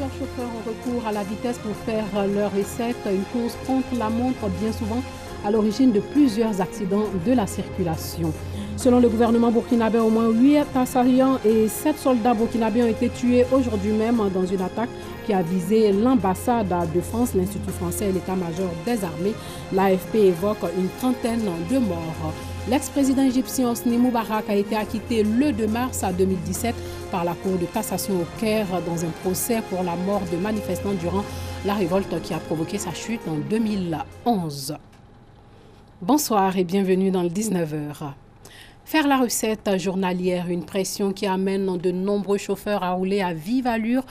Plusieurs chauffeurs ont recours à la vitesse pour faire leur recette. Une course contre la montre, bien souvent à l'origine de plusieurs accidents de la circulation. Selon le gouvernement burkinabé, au moins 8 assaillants et 7 soldats burkinabés ont été tués aujourd'hui même dans une attaque qui a visé l'ambassade de France, l'Institut français et l'état-major des armées. L'AFP évoque une trentaine de morts. L'ex-président égyptien Hosni Moubarak a été acquitté le 2 mars 2017 par la Cour de cassation au Caire dans un procès pour la mort de manifestants durant la révolte qui a provoqué sa chute en 2011. Bonsoir et bienvenue dans le 19h. Faire la recette journalière, une pression qui amène de nombreux chauffeurs à rouler à vive allure.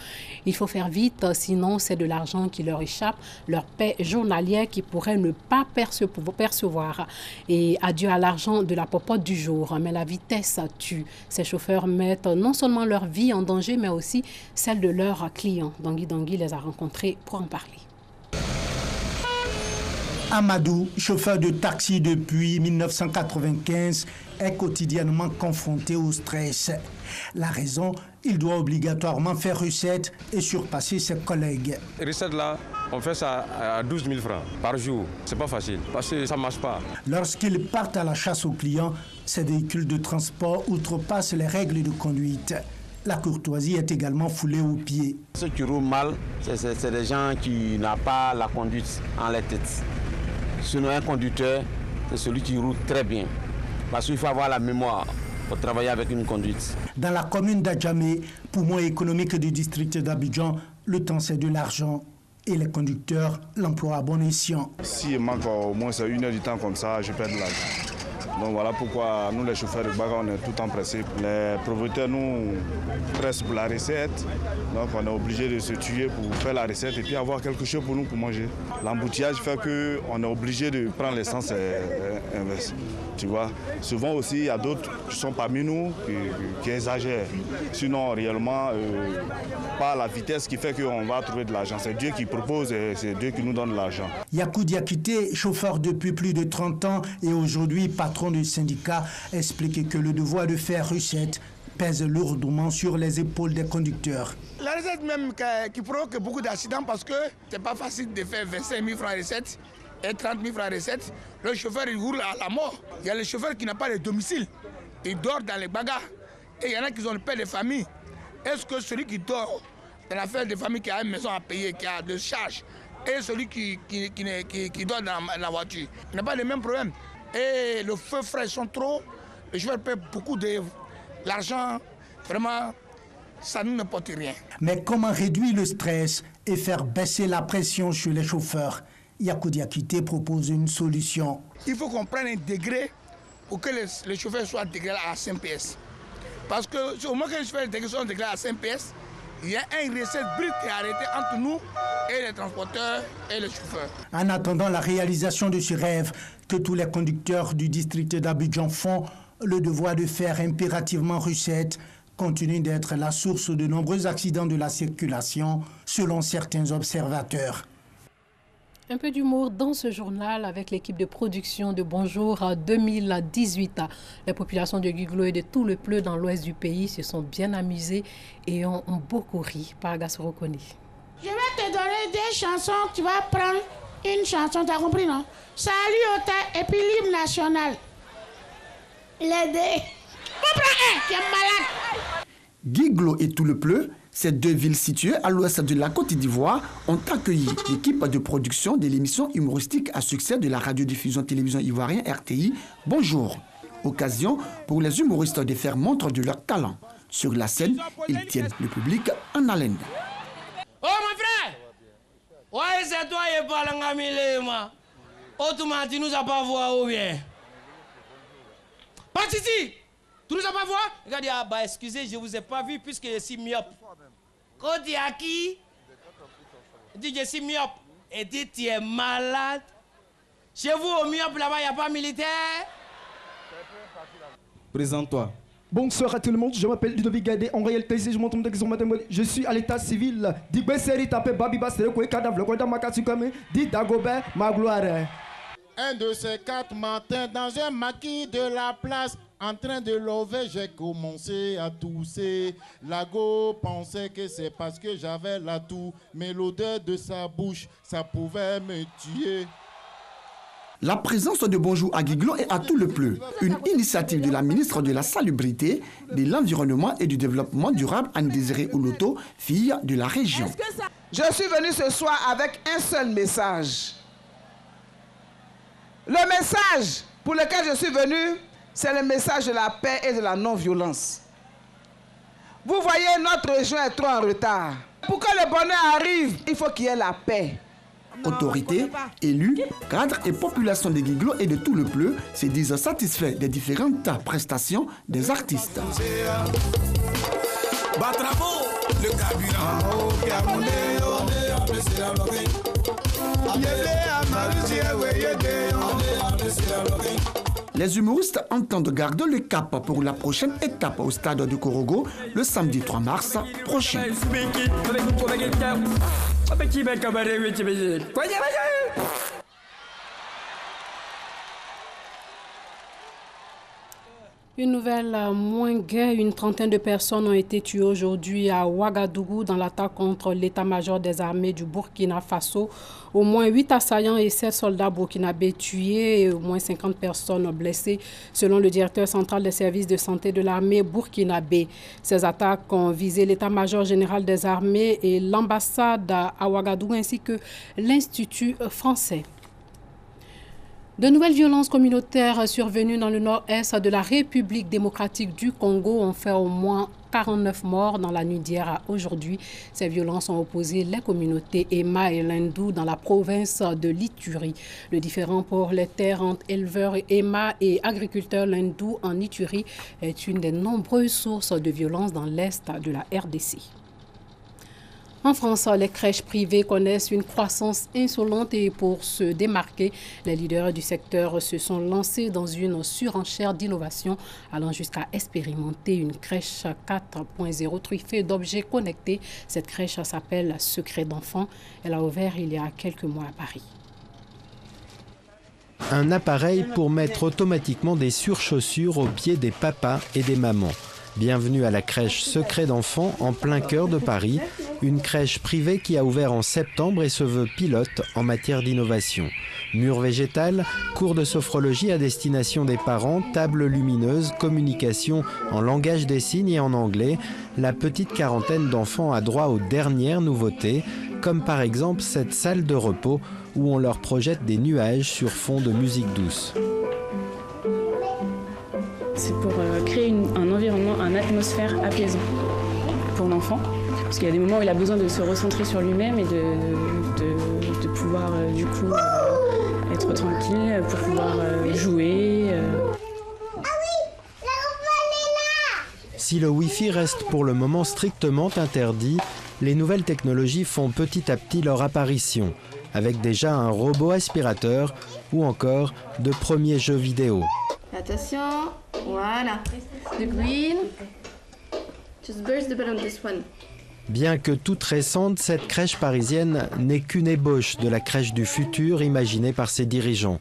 Il faut faire vite, sinon c'est de l'argent qui leur échappe, leur paie journalière qui pourrait ne pas percevoir. Et adieu à l'argent de la popote du jour. Mais la vitesse tue. Ces chauffeurs mettent non seulement leur vie en danger, mais aussi celle de leurs clients. Dangui les a rencontrés pour en parler. Amadou, chauffeur de taxi depuis 1995, est quotidiennement confronté au stress. La raison, il doit obligatoirement faire recette et surpasser ses collègues. Recette là, on fait ça à 12 000 francs par jour. C'est pas facile parce que ça marche pas. Lorsqu'ils partent à la chasse aux clients, ces véhicules de transport outrepassent les règles de conduite. La courtoisie est également foulée aux pieds. Ceux qui roulent mal, c'est des gens qui n'ont pas la conduite en leur tête. Sinon, un conducteur, c'est celui qui roule très bien. Parce qu'il faut avoir la mémoire pour travailler avec une conduite. Dans la commune d'Adjamé, poumon économique du district d'Abidjan, le temps c'est de l'argent. Et les conducteurs l'emploient à bon escient. S'il manque au moins 1 heure du temps comme ça, je perds de l'argent. Donc voilà pourquoi nous les chauffeurs de Baga, on est tout le temps pressés. Les producteurs nous pressent pour la recette. Donc on est obligé de se tuer pour faire la recette et puis avoir quelque chose pour nous pour manger. L'embouteillage fait qu'on est obligé de prendre l'essence inverse. Tu vois. Souvent aussi, il y a d'autres qui sont parmi nous qui exagèrent. Sinon, réellement, pas la vitesse qui fait qu'on va trouver de l'argent. C'est Dieu qui propose et c'est Dieu qui nous donne l'argent. Yakou Diakité, chauffeur depuis plus de 30 ans et aujourd'hui patron du syndicat, explique que le devoir de faire recette pèse lourdement sur les épaules des conducteurs. La recette même qui provoque beaucoup d'accidents parce que c'est pas facile de faire 25 000 francs recette et 30 000 francs recette. Le chauffeur il roule à la mort. Il y a le chauffeur qui n'a pas de domicile. Il dort dans les bagarres. Et il y en a qui ont le père de famille. Est-ce que celui qui dort dans l'affaire de famille qui a une maison à payer, qui a de charges, et celui qui dort dans la voiture, il n'a pas le même problème. Et le feu frais sont trop, le chauffeur paie beaucoup l'argent, vraiment, ça ne porte rien. Mais comment réduire le stress et faire baisser la pression chez les chauffeurs? Yakou Diakité propose une solution. Il faut qu'on prenne un degré pour que les chauffeurs soient dégrés à 5 PS. Parce que au moment que les chauffeurs sont dégrés à 5 PS, il y a une recette brute qui est arrêtée entre nous et les transporteurs et les chauffeurs. En attendant la réalisation de ce rêve que tous les conducteurs du district d'Abidjan font, le devoir de faire impérativement recette continue d'être la source de nombreux accidents de la circulation, selon certains observateurs. Un peu d'humour dans ce journal avec l'équipe de production de Bonjour 2018. Les populations de Giglo et de tout le Pleu dans l'ouest du pays se sont bien amusées et ont beaucoup ri. Paragas reconnaît. Je vais te donner des chansons, tu vas prendre une chanson, tu as compris non? Salut Ota et puis l'hymne national. Les deux. On prend un qui est malade. Giglo et tout le Pleu, ces deux villes situées à l'ouest de la Côte d'Ivoire, ont accueilli l'équipe de production de l'émission humoristique à succès de la radiodiffusion télévision ivoirienne RTI, Bonjour. Occasion pour les humoristes de faire montre de leur talent. Sur la scène, ils tiennent le public en haleine. Oh mon frère! Ouais, c'est toi qui parles en amilé, autrement, tu nous as pas vu ou bien? Pas ici! Tu nous as pas vu? Regarde, ah, bah excusez, je vous ai pas vu puisque je suis myope. Quand tu es à qui? Dis je suis myope. Et dis tu es malade. Chez vous au myope là-bas, il n'y a pas militaire? Présente-toi. Bonsoir à tout le monde, je m'appelle Ludovic Gadé. En réalité, je montre je suis à l'état civil. Digbe Seri tapé Babiba Sereko et Kadavre, le Koda Makatsukamé, dit Dagobert, ma gloire. Un de ces 4 matins, dans un maquis de la place En train de lever, j'ai commencé à tousser. La go pensait que c'est parce que j'avais la toux, mais l'odeur de sa bouche, ça pouvait me tuer. La présence de Bonjour à Guiglon est à tout le pleu, une initiative de la ministre de la Salubrité, de l'Environnement et du Développement durable, Anne-Désirée Oloto, fille de la région. Je suis venue ce soir avec un seul message. Le message pour lequel je suis venue, c'est le message de la paix et de la non-violence. Vous voyez, notre région est trop en retard. Pour que le bonheur arrive, il faut qu'il y ait la paix. Autorités, élus, cadres et population de Guiglon et de tout le pleu se disent satisfaits des différentes prestations des artistes. Les humoristes entendent garder le cap pour la prochaine étape au stade de Korogo le samedi 3 mars prochain. Une nouvelle moins gaie, une trentaine de personnes ont été tuées aujourd'hui à Ouagadougou dans l'attaque contre l'état-major des armées du Burkina Faso. Au moins 8 assaillants et 7 soldats burkinabés tués et au moins 50 personnes blessées, selon le directeur central des services de santé de l'armée burkinabé. Ces attaques ont visé l'état-major général des armées et l'ambassade à Ouagadougou ainsi que l'Institut français. De nouvelles violences communautaires survenues dans le nord-est de la République démocratique du Congo ont fait au moins 49 morts dans la nuit d'hier à aujourd'hui. Ces violences ont opposé les communautés Ema et Lindou dans la province de l'Ituri. Le différend pour les terres entre éleveurs Ema et agriculteurs Lindou en Ituri est une des nombreuses sources de violence dans l'est de la RDC. En France, les crèches privées connaissent une croissance insolente et pour se démarquer, les leaders du secteur se sont lancés dans une surenchère d'innovation allant jusqu'à expérimenter une crèche 4.0 truffée d'objets connectés. Cette crèche s'appelle Secret d'enfant. Elle a ouvert il y a quelques mois à Paris. Un appareil pour mettre automatiquement des surchaussures aux pieds des papas et des mamans. Bienvenue à la crèche Secret d'enfant en plein cœur de Paris, une crèche privée qui a ouvert en septembre et se veut pilote en matière d'innovation. Mur végétal, cours de sophrologie à destination des parents, table lumineuse, communication en langage des signes et en anglais. La petite quarantaine d'enfants a droit aux dernières nouveautés, comme par exemple cette salle de repos où on leur projette des nuages sur fond de musique douce. C'est pour créer un environnement, une atmosphère apaisante pour l'enfant. Parce qu'il y a des moments où il a besoin de se recentrer sur lui-même et de pouvoir du coup être tranquille, pour pouvoir jouer. Si le Wi-Fi reste pour le moment strictement interdit, les nouvelles technologies font petit à petit leur apparition, avec déjà un robot aspirateur ou encore de premiers jeux vidéo. Attention, voilà. The green. Just burst the balloon, this one. Bien que toute récente, cette crèche parisienne n'est qu'une ébauche de la crèche du futur imaginée par ses dirigeants.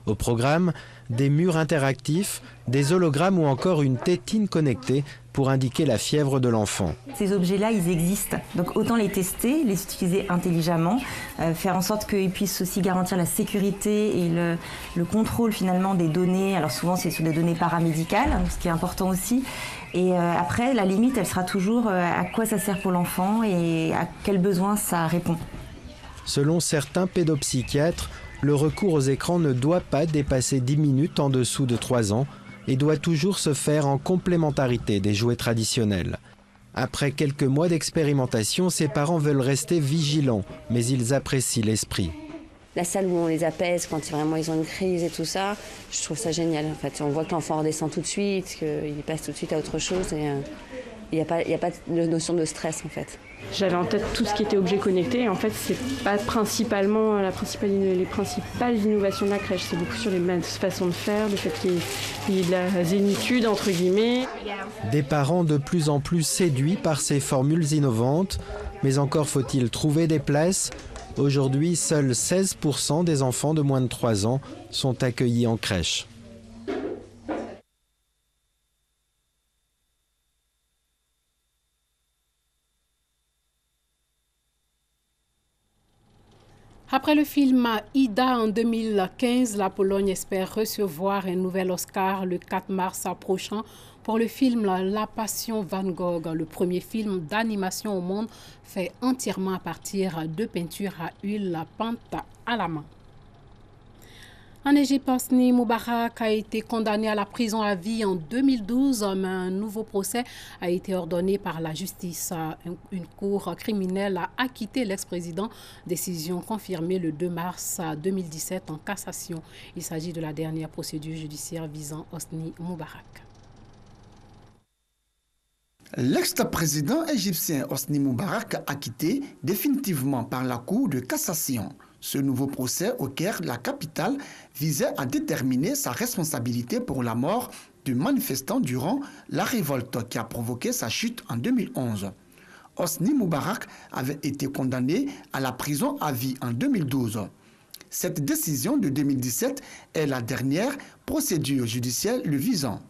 Au programme, des murs interactifs, des hologrammes ou encore une tétine connectée pour indiquer la fièvre de l'enfant. Ces objets-là, ils existent, donc autant les tester, les utiliser intelligemment, faire en sorte qu'ils puissent aussi garantir la sécurité et le contrôle finalement des données. Alors souvent, c'est sur des données paramédicales, ce qui est important aussi. Et après, la limite, elle sera toujours à quoi ça sert pour l'enfant et à quels besoins ça répond. Selon certains pédopsychiatres, le recours aux écrans ne doit pas dépasser 10 minutes en dessous de 3 ans et doit toujours se faire en complémentarité des jouets traditionnels. Après quelques mois d'expérimentation, ses parents veulent rester vigilants, mais ils apprécient l'esprit. La salle où on les apaise quand vraiment ils ont une crise et tout ça, je trouve ça génial. En fait, on voit que l'enfant redescend tout de suite, qu'il passe tout de suite à autre chose et il n'y a pas de notion de stress en fait. J'avais en tête tout ce qui était objet connecté. En fait, c'est pas principalement les principales innovations de la crèche. C'est beaucoup sur les façons de faire, le fait qu'il y ait de la zénitude, entre guillemets. Des parents de plus en plus séduits par ces formules innovantes. Mais encore faut-il trouver des places. Aujourd'hui, seuls 16% des enfants de moins de 3 ans sont accueillis en crèche. Après le film Ida en 2015, la Pologne espère recevoir un nouvel Oscar le 4 mars prochain pour le film La Passion Van Gogh, le premier film d'animation au monde fait entièrement à partir de peintures à huile peinte à la main. En Égypte, Hosni Moubarak a été condamné à la prison à vie en 2012, mais un nouveau procès a été ordonné par la justice. Une cour criminelle a acquitté l'ex-président, décision confirmée le 2 mars 2017 en cassation. Il s'agit de la dernière procédure judiciaire visant Hosni Moubarak. L'ex-président égyptien Hosni Moubarak acquitté définitivement par la Cour de cassation. Ce nouveau procès au Caire, la capitale, visait à déterminer sa responsabilité pour la mort du manifestant durant la révolte qui a provoqué sa chute en 2011. Hosni Moubarak avait été condamné à la prison à vie en 2012. Cette décision de 2017 est la dernière procédure judiciaire le visant.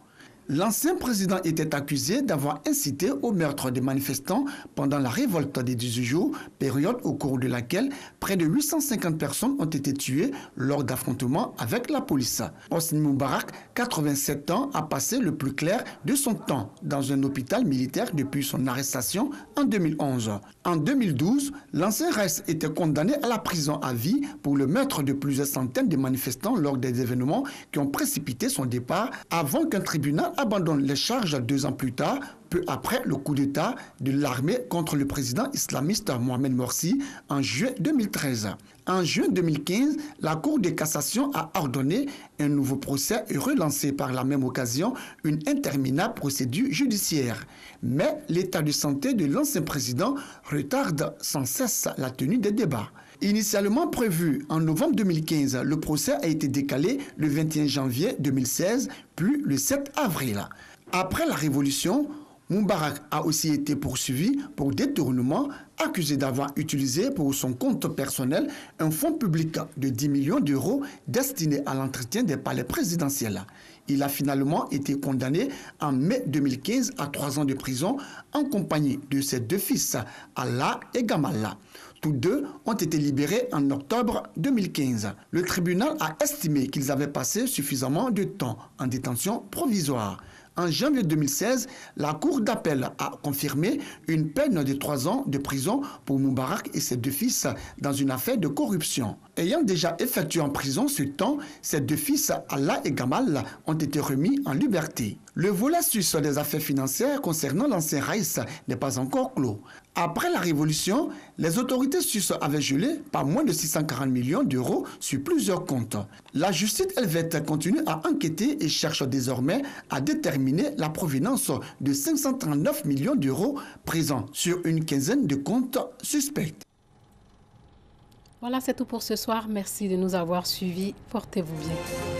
L'ancien président était accusé d'avoir incité au meurtre des manifestants pendant la révolte des 18 jours, période au cours de laquelle près de 850 personnes ont été tuées lors d'affrontements avec la police. Hosni Moubarak, 87 ans, a passé le plus clair de son temps dans un hôpital militaire depuis son arrestation en 2011. En 2012, l'ancien Reis était condamné à la prison à vie pour le meurtre de plusieurs centaines de manifestants lors des événements qui ont précipité son départ avant qu'un tribunal abandonne les charges 2 ans plus tard, peu après le coup d'État de l'armée contre le président islamiste Mohamed Morsi en juin 2013. En juin 2015, la Cour de cassation a ordonné un nouveau procès et relancé par la même occasion une interminable procédure judiciaire. Mais l'état de santé de l'ancien président retarde sans cesse la tenue des débats. Initialement prévu en novembre 2015, le procès a été décalé le 21 janvier 2016, puis le 7 avril. Après la révolution, Moubarak a aussi été poursuivi pour détournement, accusé d'avoir utilisé pour son compte personnel un fonds public de 10 millions d'euros destiné à l'entretien des palais présidentiels. Il a finalement été condamné en mai 2015 à 3 ans de prison en compagnie de ses 2 fils, Allah et Gamal. Tous 2 ont été libérés en octobre 2015. Le tribunal a estimé qu'ils avaient passé suffisamment de temps en détention provisoire. En janvier 2016, la Cour d'appel a confirmé une peine de 3 ans de prison pour Moubarak et ses 2 fils dans une affaire de corruption. Ayant déjà effectué en prison ce temps, ses 2 fils, Allah et Gamal, ont été remis en liberté. Le volet suisse des affaires financières concernant l'ancien Reis n'est pas encore clos. Après la Révolution, les autorités suisses avaient gelé pas moins de 640 millions d'euros sur plusieurs comptes. La justice helvétique continue à enquêter et cherche désormais à déterminer la provenance de 539 millions d'euros présents sur une quinzaine de comptes suspects. Voilà, c'est tout pour ce soir. Merci de nous avoir suivis. Portez-vous bien.